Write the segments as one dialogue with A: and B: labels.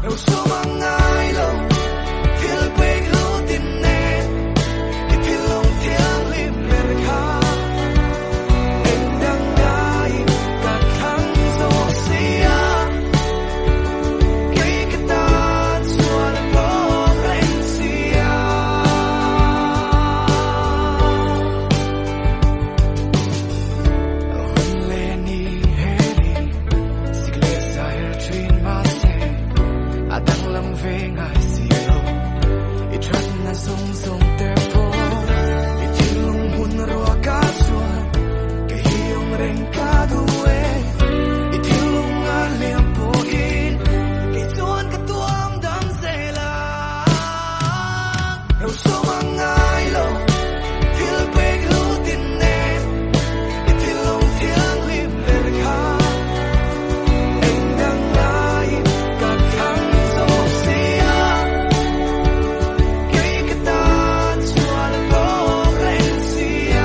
A: Eu sou mangai lo Til quê hữu tin nè Til lòng thiêng liêm mê khá Em đang ngại Cả khăn dô xìa Gây cái ta Chua là có rèn xìa Hôn lê ni hê đi Xích lê xa hê truyền mà xê A đang lâm về ngài xì lô I trát na sông sông tê phố I chì lung hun rùa cá chua Cái hiông rèn cá đuê I thiêu lung ngà liêm bố in Cái chuan cái tuam đam dê lạc Eu sou mangai lo Til quê hữu tin nè I thiêu lung thiêng liêm mê khá Em đang ngại Cả khăn dô xìa Gây cái ta Chua là có rèn xìa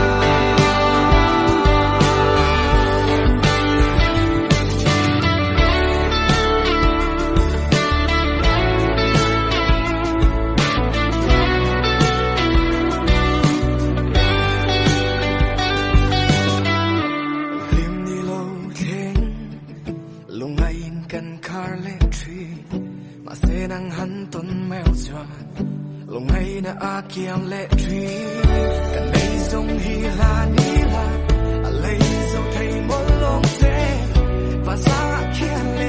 A: Liêm ni lâu khéng Lung ngay in cần car lê trì Mà sẽ năng hắn tuần mèo choan Lung ngay na a kiam lê trì Cần đây dông hi la ni la A lấy dâu thầy mô lông dê Và ra kia lê